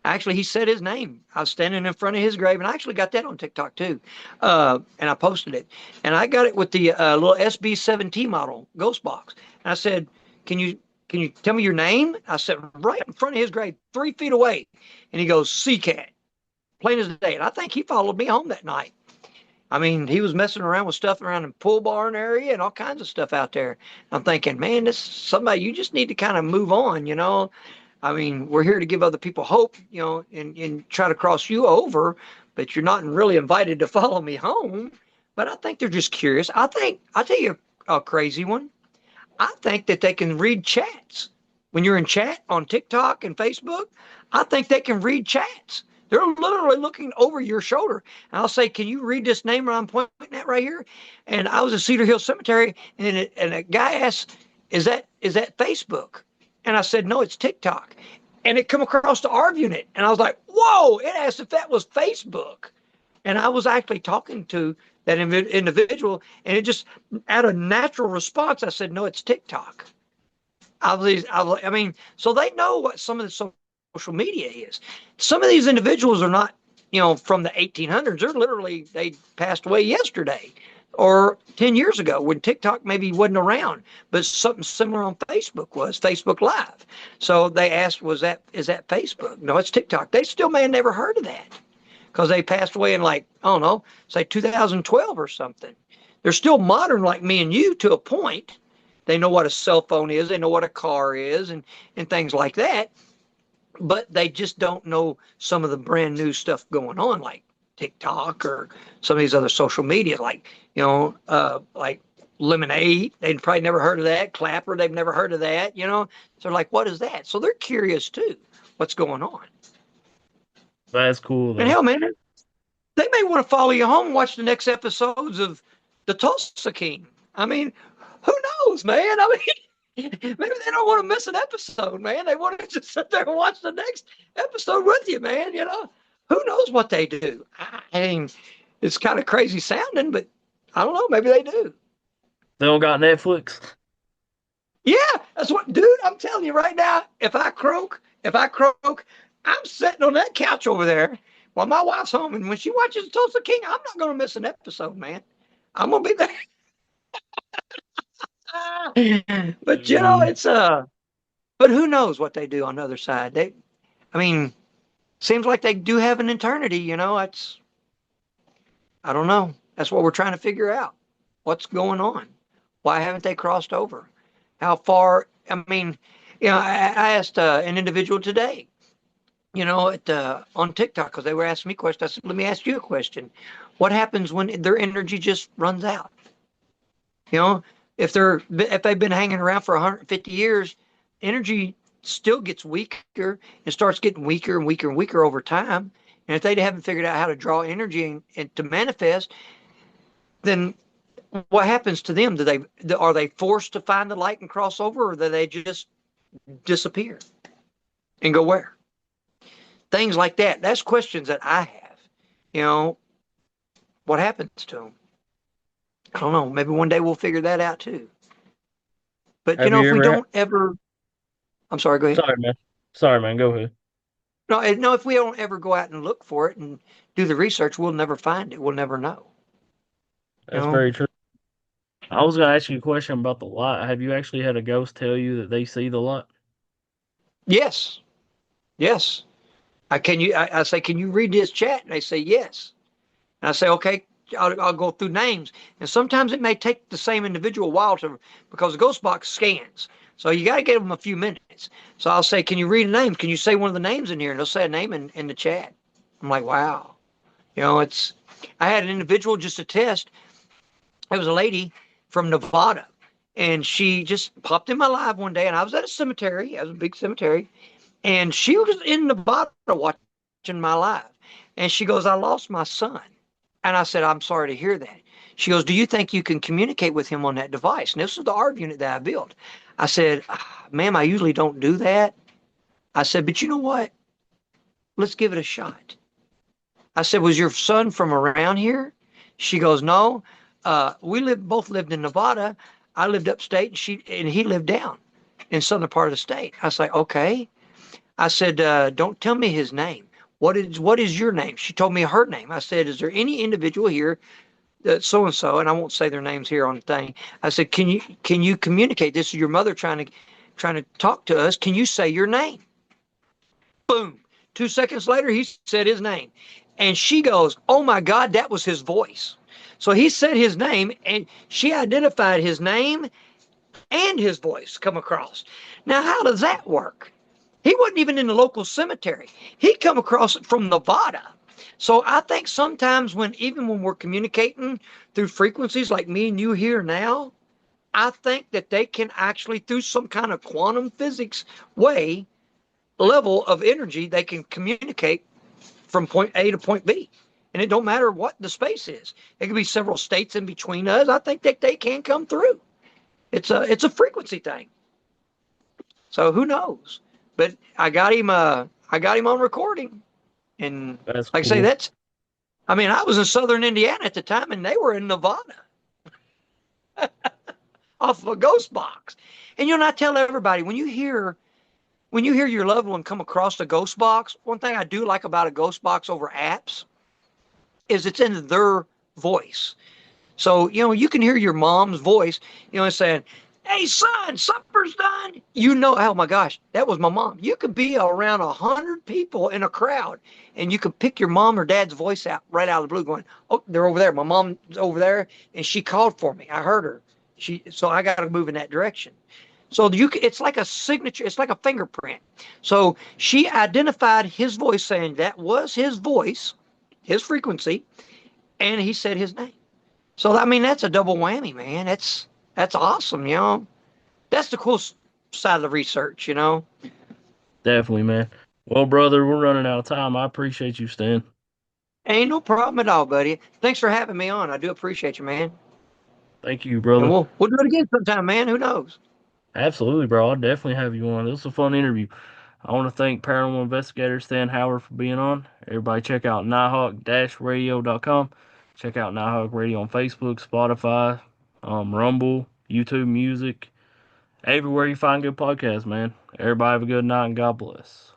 A: actually he said his name. I was standing in front of his grave, and I actually got that on TikTok too, and I posted it. And I got it with the little SB7T model ghost box. And I said, "Can you tell me your name?" I said, right in front of his grave, 3 feet away, and he goes, "Seacat," plain as day. And I think he followed me home that night. I mean, he was messing around with stuff around the pool barn area and all kinds of stuff out there. I'm thinking, man, this somebody, you just need to kind of move on, you know. I mean, we're here to give other people hope, you know, and try to cross you over, but you're not really invited to follow me home. But I think they're just curious. I'll tell you a crazy one. I think that they can read chats. When you're in chat on TikTok and Facebook, I think they can read chats. They're literally looking over your shoulder. And I'll say, can you read this name I'm pointing at right here? And I was at Cedar Hill Cemetery, and a guy asked, is that Facebook? And I said, no, it's TikTok. And it come across the ARV unit. And I was like, whoa, it asked if that was Facebook. And I was actually talking to that individual, and it just, out of natural response, I said, no, it's TikTok. I mean, so they know what some of the social media is. Some of these individuals are not, you know, from the 1800s. They're literally, they passed away yesterday or 10 years ago when TikTok maybe wasn't around, but something similar on Facebook was Facebook Live. So they asked, is that Facebook? No, it's TikTok. They still may have never heard of that because they passed away in, like, I don't know, say 2012 or something. They're still modern like me and you to a point. They know what a cell phone is. They know what a car is and things like that. But they just don't know some of the brand new stuff going on, like TikTok or some of these other social media, like, you know, like lemonade. They'd probably never heard of that. Clapper, they've never heard of that. So they're like, what is that? So they're curious too. What's going on?
B: That's cool
A: And
B: though.
A: hell, man, they may want to follow you home and watch the next episodes of the Tulsa King. I mean, who knows, man? I mean, maybe they don't want to miss an episode, man. They want to just sit there and watch the next episode with you, man. Who knows what they do? I mean, it's kind of crazy sounding, but I don't know. Maybe they do.
B: They don't got Netflix.
A: Yeah, that's what, dude. I'm telling you right now. If I croak, I'm sitting on that couch over there while my wife's home, and when she watches Tulsa King, I'm not going to miss an episode, man. I'm going to be there. But it's But who knows what they do on the other side? I mean, seems like they do have an eternity. I don't know. That's what we're trying to figure out. What's going on? Why haven't they crossed over? How far? I mean, I asked an individual today, on TikTok, because they were asking me questions. I said, let me ask you a question. What happens when their energy just runs out? If they've been hanging around for 150 years, energy still gets weaker and starts getting weaker and weaker and weaker over time. And if they haven't figured out how to draw energy and to manifest, then what happens to them? Are they forced to find the light and cross over, or do they just disappear and go where? Things like that. That's questions that I have. What happens to them? I don't know. Maybe one day we'll figure that out too. But
B: Have you
A: if we
B: ever?
A: don't ever, I'm sorry. Go ahead.
B: Sorry, man. Sorry, man. Go ahead.
A: No. If we don't ever go out and look for it and do the research, we'll never find it. We'll never know. You
B: That's
A: know.
B: very true. I was gonna ask you a question about the light. Have you actually had a ghost tell you that they see the light?
A: Yes. Yes. I say, can you read this chat? And they say yes. And I say, okay, I'll go through names. And sometimes it may take the same individual a while because the ghost box scans. So you got to give them a few minutes. So I'll say, can you read a name? Can you say one of the names in here? And they'll say a name in the chat. I'm like, wow. I had an individual just to test. It was a lady from Nevada. And she just popped in my live one day. And I was at a cemetery. It was a big cemetery. And she was in Nevada watching my live. And she goes, I lost my son. And I said, I'm sorry to hear that. She goes, do you think you can communicate with him on that device? And this is the ARV unit that I built. I said, ma'am, I usually don't do that. I said, but you know what? Let's give it a shot. I said, was your son from around here? She goes, no. We both lived in Nevada. I lived upstate, and he lived down in southern part of the state. I was like, okay. I said, don't tell me his name. What is your name? She told me her name. I said, is there any individual here that so-and-so, and I won't say their names here on the thing. I said, can you communicate? This is your mother trying to talk to us. Can you say your name? Boom. 2 seconds later, he said his name. And she goes, oh my God, that was his voice. So he said his name, and she identified his name and his voice come across. Now, how does that work? He wasn't even in the local cemetery. He come across it from Nevada. So I think sometimes even when we're communicating through frequencies like me and you here now, I think that they can actually, through some kind of quantum physics level of energy, they can communicate from point A to point B. And it don't matter what the space is. It could be several states in between us. I think that they can come through. It's a frequency thing. So who knows? But I got him on recording. And
B: That's
A: like I
B: cool.
A: say, I was in southern Indiana at the time, and they were in Nevada off of a ghost box. And I tell everybody, when you hear your loved one come across a ghost box, one thing I do like about a ghost box over apps is it's in their voice. So, you can hear your mom's voice, saying, hey, son, supper's done. Oh my gosh, that was my mom. You could be around 100 people in a crowd, and you could pick your mom or dad's voice out right out of the blue going, oh, they're over there. My mom's over there, and she called for me. I heard her. So I got to move in that direction. So it's like a signature. It's like a fingerprint. So she identified his voice saying that was his voice, his frequency, and he said his name. So, that's a double whammy, man. That's awesome. That's the cool side of the research.
B: Definitely, man. Well, brother, we're running out of time. I appreciate you, Stan.
A: Ain't no problem at all, buddy. Thanks for having me on. I do appreciate you, man.
B: Thank you,
A: And
B: brother.
A: we'll do it again sometime, man. Who knows?
B: Absolutely, bro. I'll definitely have you on. This was a fun interview. I want to thank paranormal investigator Stan Howard for being on. Everybody check out nighthawk-radio.com. Check out Nighthawk Radio on Facebook, Spotify, Rumble, YouTube Music, everywhere you find good podcasts, man. Everybody have a good night and God bless.